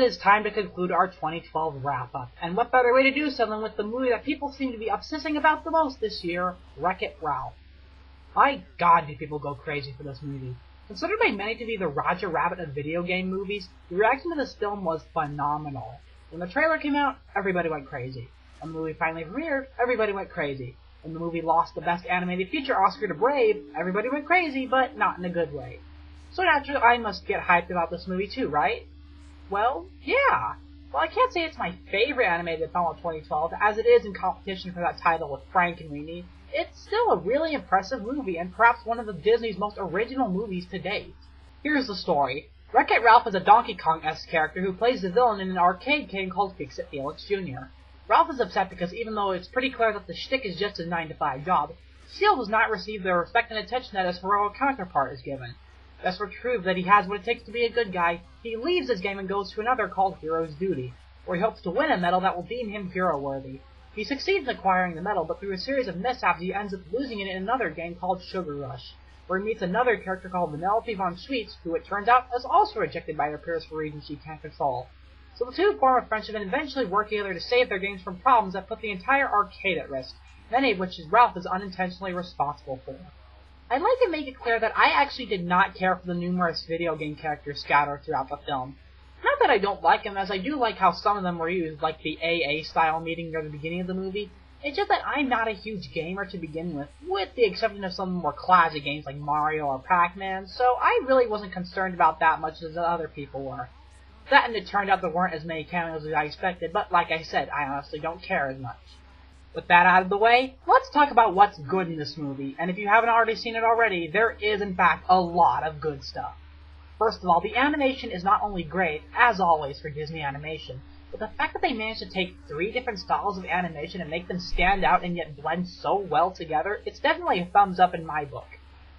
is time to conclude our 2012 wrap-up, and what better way to do so than with the movie that people seem to be obsessing about the most this year, Wreck-It Ralph. My god, do people go crazy for this movie. Considered by many to be the Roger Rabbit of video game movies, the reaction to this film was phenomenal. When the trailer came out, everybody went crazy. When the movie finally premiered, everybody went crazy. When the movie lost the Best Animated Feature Oscar to Brave, everybody went crazy, but not in a good way. So naturally, I must get hyped about this movie too, right? Well, yeah. Well, I can't say it's my favorite animated film of 2012, as it is in competition for that title with Frankenweenie. It's still a really impressive movie, and perhaps one of the Disney's most original movies to date. Here's the story. Wreck-It Ralph is a Donkey Kong-esque character who plays the villain in an arcade game called Fix-It Felix Jr. Ralph is upset because even though it's pretty clear that the shtick is just a 9-to-5 job, he still does not receive the respect and attention that his heroic counterpart is given. Just to prove that he has what it takes to be a good guy, he leaves this game and goes to another called Hero's Duty, where he hopes to win a medal that will deem him hero-worthy. He succeeds in acquiring the medal, but through a series of mishaps he ends up losing it in another game called Sugar Rush, where he meets another character called Vanellope Von Sweets, who it turns out is also rejected by her peers for reasons she can't control. So the two form a friendship and eventually work together to save their games from problems that put the entire arcade at risk, many of which Ralph is unintentionally responsible for. I'd like to make it clear that I actually did not care for the numerous video game characters scattered throughout the film. Not that I don't like them, as I do like how some of them were used, like the AA-style meeting near the beginning of the movie. It's just that I'm not a huge gamer to begin with the exception of some more classic games like Mario or Pac-Man, so I really wasn't concerned about that much as other people were. That and it turned out there weren't as many cameos as I expected, but like I said, I honestly don't care as much. With that out of the way, let's talk about what's good in this movie, and if you haven't already seen it already, there is in fact a lot of good stuff. First of all, the animation is not only great, as always for Disney Animation, but the fact that they managed to take 3 different styles of animation and make them stand out and yet blend so well together, it's definitely a thumbs up in my book.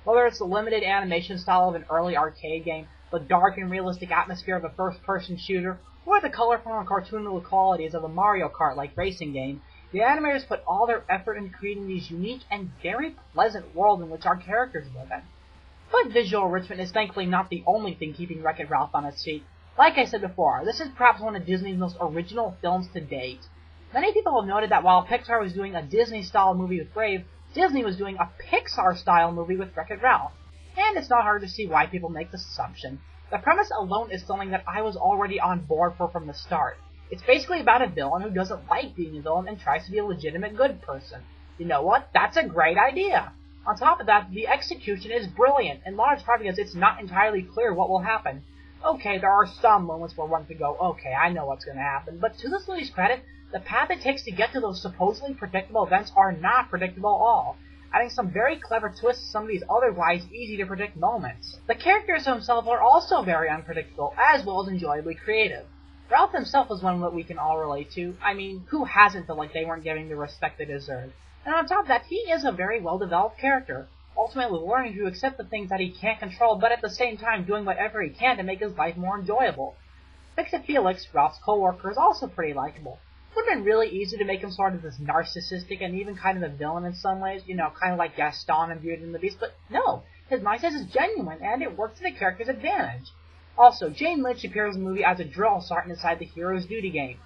Whether it's the limited animation style of an early arcade game, the dark and realistic atmosphere of a first-person shooter, or the colorful and cartoonable qualities of a Mario Kart-like racing game, the animators put all their effort into creating these unique and very pleasant world in which our characters live in. But visual enrichment is thankfully not the only thing keeping Wreck-It Ralph on its feet. Like I said before, this is perhaps one of Disney's most original films to date. Many people have noted that while Pixar was doing a Disney-style movie with Brave, Disney was doing a Pixar-style movie with Wreck-It Ralph. And it's not hard to see why people make this assumption. The premise alone is something that I was already on board for from the start. It's basically about a villain who doesn't like being a villain and tries to be a legitimate good person. You know what? That's a great idea! On top of that, the execution is brilliant, in large part because it's not entirely clear what will happen. Okay, there are some moments where one could go, okay, I know what's going to happen, but to this movie's credit, the path it takes to get to those supposedly predictable events are not predictable at all, adding some very clever twists to some of these otherwise easy-to-predict moments. The characters themselves are also very unpredictable, as well as enjoyably creative. Ralph himself is one that we can all relate to. I mean, who hasn't felt like they weren't getting the respect they deserved? And on top of that, he is a very well-developed character, ultimately learning to accept the things that he can't control, but at the same time doing whatever he can to make his life more enjoyable. Fix-It Felix, Ralph's co-worker, is also pretty likable. It would have been really easy to make him sort of this narcissistic and even kind of a villain in some ways, you know, kind of like Gaston in Beauty and the Beast, but no, his mindset is genuine, and it works to the character's advantage. Also, Jane Lynch appears in the movie as a drill sergeant inside the Hero's Duty game.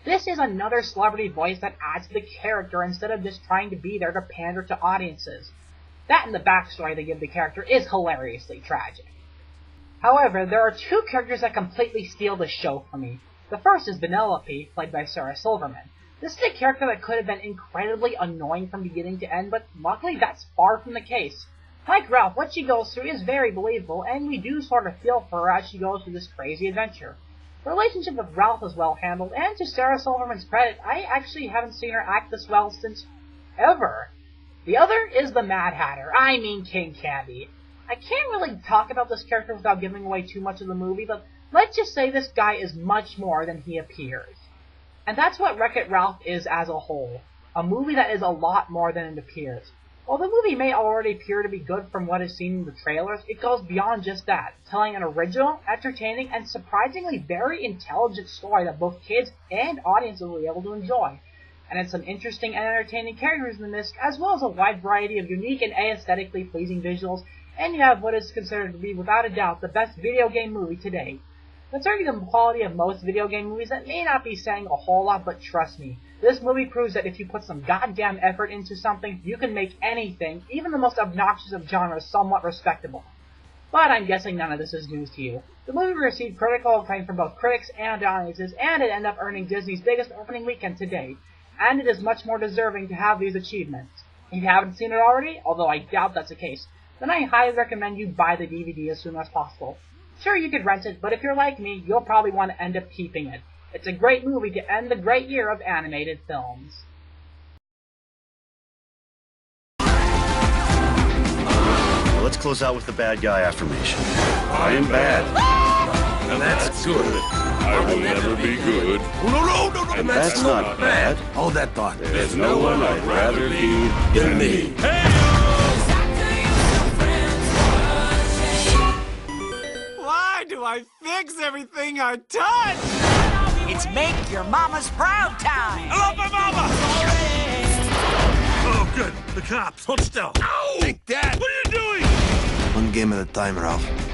This is another celebrity voice that adds to the character instead of just trying to be there to pander to audiences. That and the backstory they give the character is hilariously tragic. However, there are 2 characters that completely steal the show for me. The first is Vanellope, played by Sarah Silverman. This is a character that could have been incredibly annoying from beginning to end, but luckily that's far from the case. Like Ralph, what she goes through is very believable, and we do sort of feel for her as she goes through this crazy adventure. The relationship with Ralph is well handled, and to Sarah Silverman's credit, I actually haven't seen her act this well since ever. The other is the Mad Hatter, I mean King Candy. I can't really talk about this character without giving away too much of the movie, but let's just say this guy is much more than he appears. And that's what Wreck-It Ralph is as a whole. A movie that is a lot more than it appears. While the movie may already appear to be good from what is seen in the trailers, it goes beyond just that, telling an original, entertaining, and surprisingly very intelligent story that both kids and audiences will be able to enjoy. And it's some interesting and entertaining characters in the mix, as well as a wide variety of unique and aesthetically pleasing visuals, and you have what is considered to be, without a doubt, the best video game movie to date. Considering the quality of most video game movies, that may not be saying a whole lot, but trust me, this movie proves that if you put some goddamn effort into something, you can make anything, even the most obnoxious of genres, somewhat respectable. But I'm guessing none of this is news to you. The movie received critical acclaim from both critics and audiences, and it ended up earning Disney's biggest opening weekend to date, and it is much more deserving to have these achievements. If you haven't seen it already, although I doubt that's the case, then I highly recommend you buy the DVD as soon as possible. Sure, you could rent it, but if you're like me, you'll probably want to end up keeping it. It's a great movie to end the great year of animated films. Let's close out with the bad guy affirmation. I am bad. And that's good. I will never be good. No. And that's not bad. Hold that thought. There's no one I'd rather be than me. Why do I fix everything I touch? It's make your mama's proud time. I love my mama! Oh, good. The cops. Hold still. Ow! Take that! What are you doing? One game at a time, Ralph.